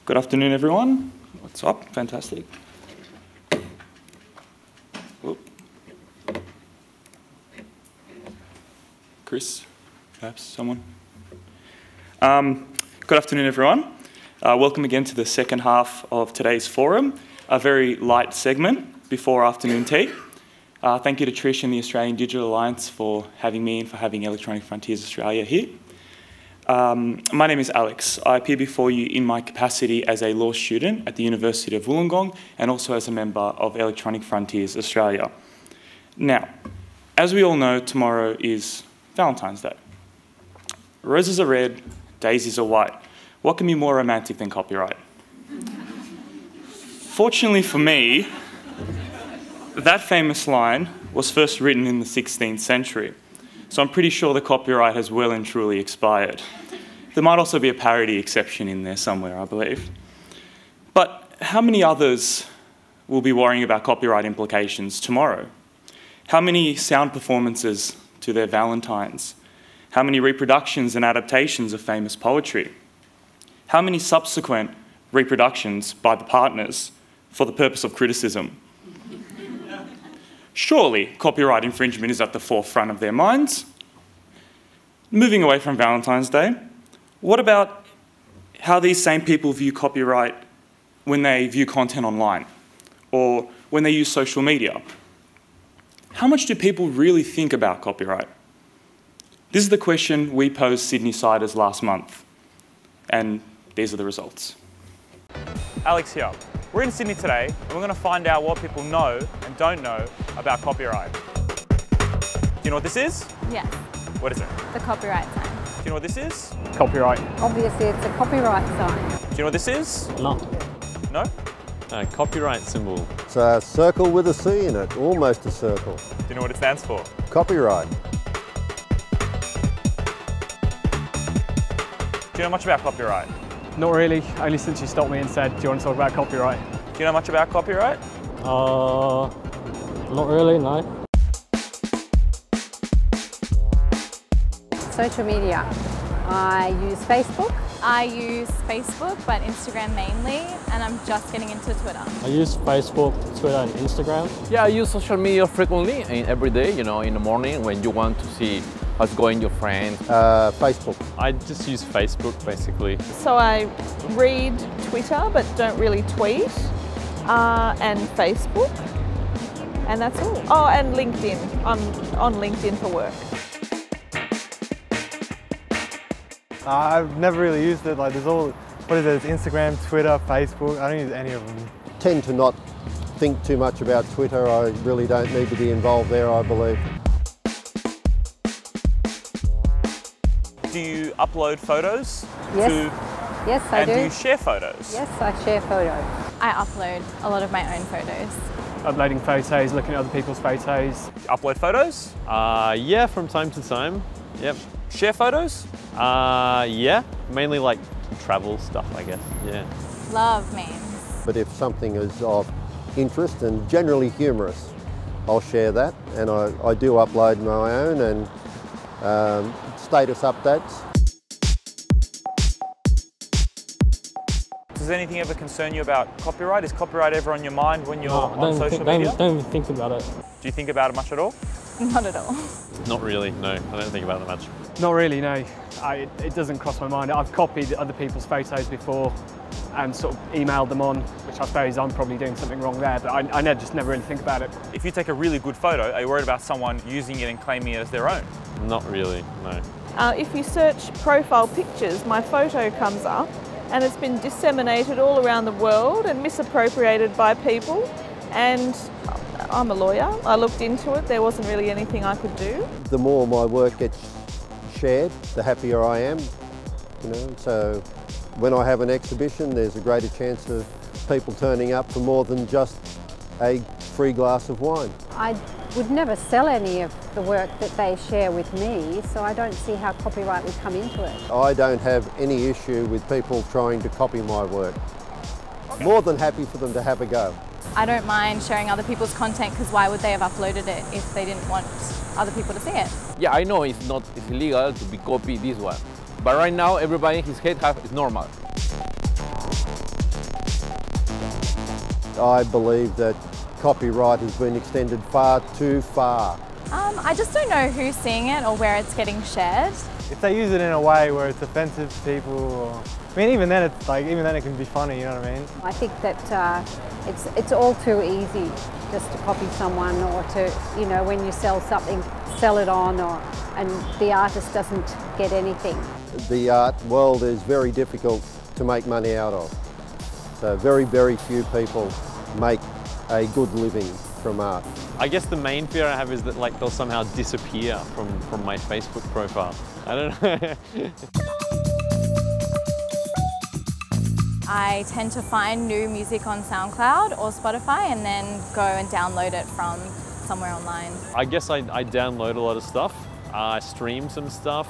Good afternoon, everyone. What's up? Fantastic. Whoop. Chris, perhaps someone. Good afternoon, everyone. Welcome again to the second half of today's forum, a very light segment before afternoon tea. Thank you to Trish and the Australian Digital Alliance for having me and for having Electronic Frontiers Australia here. My name is Alex. I appear before you in my capacity as a law student at the University of Wollongong and also as a member of Electronic Frontiers Australia. Now, as we all know, tomorrow is Valentine's Day. Roses are red, daisies are white. What can be more romantic than copyright? Fortunately for me, that famous line was first written in the 16th century. So I'm pretty sure the copyright has well and truly expired. There might also be a parody exception in there somewhere, I believe. But how many others will be worrying about copyright implications tomorrow? How many sound performances to their Valentines? How many reproductions and adaptations of famous poetry? How many subsequent reproductions by the partners for the purpose of criticism? Surely copyright infringement is at the forefront of their minds. Moving away from Valentine's Day, what about how these same people view copyright when they view content online or when they use social media? How much do people really think about copyright? This is the question we posed Sydney-siders last month, and these are the results. Alex here. We're in Sydney today and we're going to find out what people know and don't know about copyright. Do you know what this is? Yes. What is it? The copyright sign. Do you know what this is? Copyright. Obviously it's a copyright sign. Do you know what this is? No. No? Copyright symbol. It's a circle with a C in it, almost a circle. Do you know what it stands for? Copyright. Do you know much about copyright? Not really, only since you stopped me and said, do you want to talk about copyright? Do you know much about copyright? Not really, no. Social media. I use Facebook. I use Facebook, but Instagram mainly, and I'm just getting into Twitter. I use Facebook, Twitter and Instagram. Yeah, I use social media frequently and every day, you know, in the morning when you want to see how's going your friends. Facebook. I just use Facebook basically. So I read Twitter but don't really tweet, and Facebook, and that's all. Oh, and LinkedIn. I'm on LinkedIn for work. I've never really used it. Like there's all, what is it? It's Instagram, Twitter, Facebook. I don't use any of them. Tend to not think too much about Twitter. I really don't need to be involved there, I believe. Do you upload photos? Yes. Yes, I do. And do you share photos? Yes, I share photos. I upload a lot of my own photos. Uploading photos, looking at other people's photos. You upload photos? Yeah, from time to time. Yep. Share photos? Yeah, mainly like travel stuff, I guess. Yeah. Love memes. But if something is of interest and generally humorous, I'll share that. And I do upload my own and status updates. Does anything ever concern you about copyright? Is copyright ever on your mind when you're on social media? Don't even think about it. Do you think about it much at all? Not at all. Not really, no. I don't think about it much. Not really, no. It doesn't cross my mind. I've copied other people's photos before and sort of emailed them on, which I suppose I'm probably doing something wrong there, but I just never really think about it. If you take a really good photo, are you worried about someone using it and claiming it as their own? Not really, no. If you search profile pictures, my photo comes up and it's been disseminated all around the world and misappropriated by people, and I'm a lawyer. I looked into it. There wasn't really anything I could do. The more my work gets shared, the happier I am. You know, so when I have an exhibition, there's a greater chance of people turning up for more than just a free glass of wine. I would never sell any of the work that they share with me, so I don't see how copyright would come into it. I don't have any issue with people trying to copy my work. More than happy for them to have a go. I don't mind sharing other people's content because why would they have uploaded it if they didn't want other people to see it? Yeah, I know it's illegal to be copy this one, but right now everybody in his head is normal. I believe that copyright has been extended far too far. I just don't know who's seeing it or where it's getting shared. If they use it in a way where it's offensive to people, or, I mean, even then it can be funny, you know what I mean? I think that it's all too easy just to copy someone, or to, you know, when you sell something, sell it on, and the artist doesn't get anything. The art world is very difficult to make money out of. So very, very few people make a good living from art. I guess the main fear I have is that like they'll somehow disappear from my Facebook profile. I don't know. I tend to find new music on SoundCloud or Spotify and then go and download it from somewhere online. I guess I download a lot of stuff. I stream some stuff.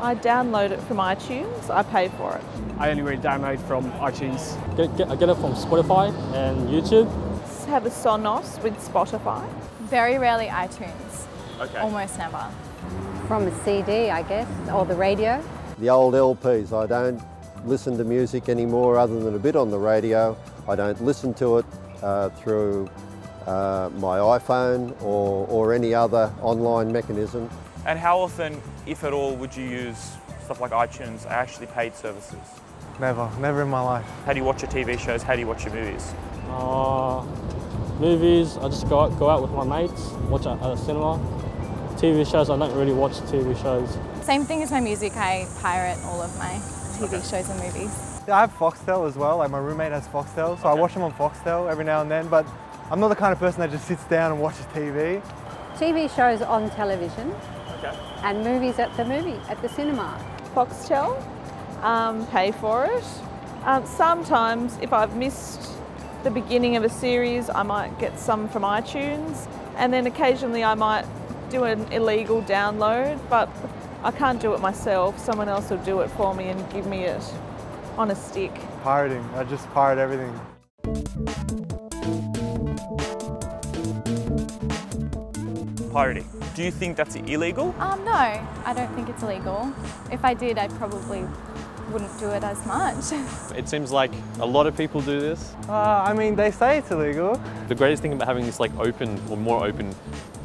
I download it from iTunes, I pay for it. I only really download from iTunes. I get it from Spotify and YouTube. Have a Sonos with Spotify. Very rarely iTunes. Okay. Almost never. From a CD, I guess, or the radio. The old LPs, I don't listen to music anymore other than a bit on the radio. I don't listen to it through my iPhone or any other online mechanism. And how often, if at all, would you use stuff like iTunes, actually paid services? Never in my life. How do you watch your TV shows? How do you watch your movies? Movies, I just go out with my mates, watch at a cinema. TV shows, I don't really watch TV shows. Same thing as my music, I pirate all of my TV shows and movies. I have Foxtel as well, like my roommate has Foxtel, so I watch them on Foxtel every now and then, but I'm not the kind of person that just sits down and watches TV. TV shows on television. Okay. And movies at the cinema. Foxtel, pay for it. Sometimes if I've missed the beginning of a series, I might get some from iTunes, and then occasionally I might do an illegal download, but I can't do it myself. Someone else will do it for me and give me it on a stick. Pirating, I just pirate everything. Pirating. Do you think that's illegal? No, I don't think it's illegal. If I did, I probably wouldn't do it as much. It seems like a lot of people do this. I mean, they say it's illegal. The greatest thing about having this like open, or more open,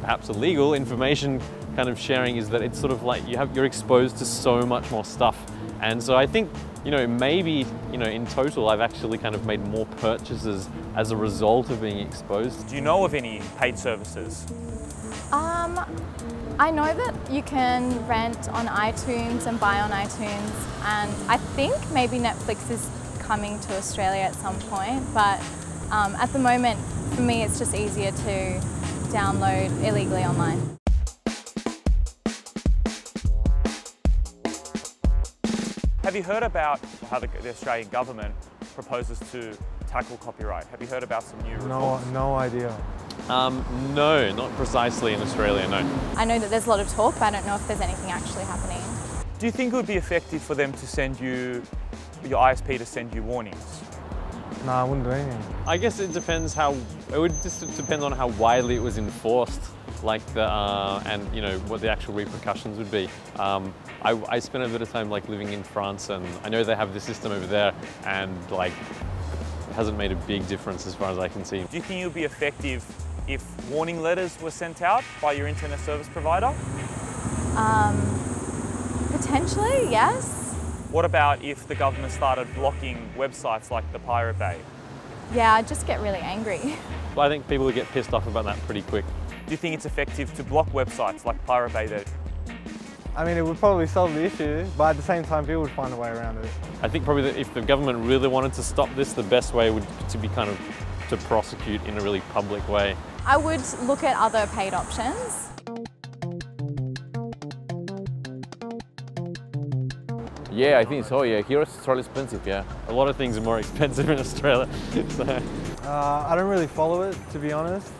perhaps illegal information kind of sharing is that it's sort of like you're exposed to so much more stuff. And so I think, you know, maybe, you know, in total I've actually kind of made more purchases as a result of being exposed. Do you know of any paid services? I know that you can rent on iTunes and buy on iTunes, and I think maybe Netflix is coming to Australia at some point, but at the moment, for me, it's just easier to download illegally online. Have you heard about how the Australian government proposes to tackle copyright? Have you heard about some new reforms? No idea. No, not precisely in Australia, no. I know that there's a lot of talk, but I don't know if there's anything actually happening. Do you think it would be effective for them to send you, your ISP to send you warnings? No, I wouldn't do anything. I guess it depends it would just depend on how widely it was enforced, like and you know, what the actual repercussions would be. I spent a bit of time like living in France, and I know they have this system over there, and like, it hasn't made a big difference as far as I can see. Do you think it would be effective if warning letters were sent out by your internet service provider? Potentially, yes. What about if the government started blocking websites like the Pirate Bay? Yeah, I'd just get really angry. Well, I think people would get pissed off about that pretty quick. Do you think it's effective to block websites like Pirate Bay that... I mean, it would probably solve the issue, but at the same time, people would find a way around it. I think probably that if the government really wanted to stop this, the best way would to be kind of to prosecute in a really public way. I would look at other paid options. Yeah, I think so, yeah. Here it's really expensive, yeah. A lot of things are more expensive in Australia. So. I don't really follow it, to be honest.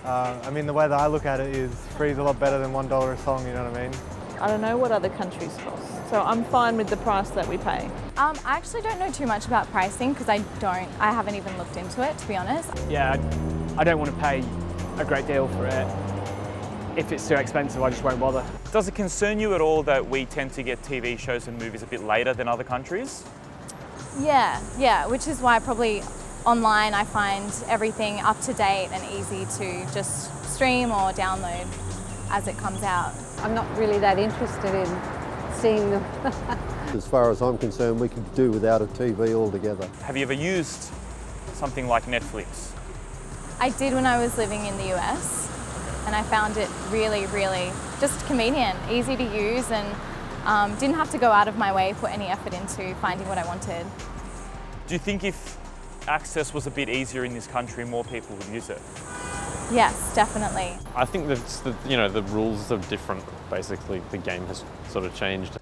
I mean, the way that I look at it is free's a lot better than $1 a song, you know what I mean? I don't know what other countries cost, so I'm fine with the price that we pay. I actually don't know too much about pricing because I haven't even looked into it, to be honest. Yeah, I don't want to pay a great deal for it. If it's too expensive, I just won't bother. Does it concern you at all that we tend to get TV shows and movies a bit later than other countries? Yeah, which is why probably online I find everything up to date and easy to just stream or download as it comes out. I'm not really that interested in seeing them. As far as I'm concerned, we could do without a TV altogether. Have you ever used something like Netflix? I did when I was living in the US, and I found it really, really just convenient, easy to use, and didn't have to go out of my way, put any effort into finding what I wanted. Do you think if access was a bit easier in this country, more people would use it? Yes, definitely. I think that's the rules are different. Basically, the game has sort of changed.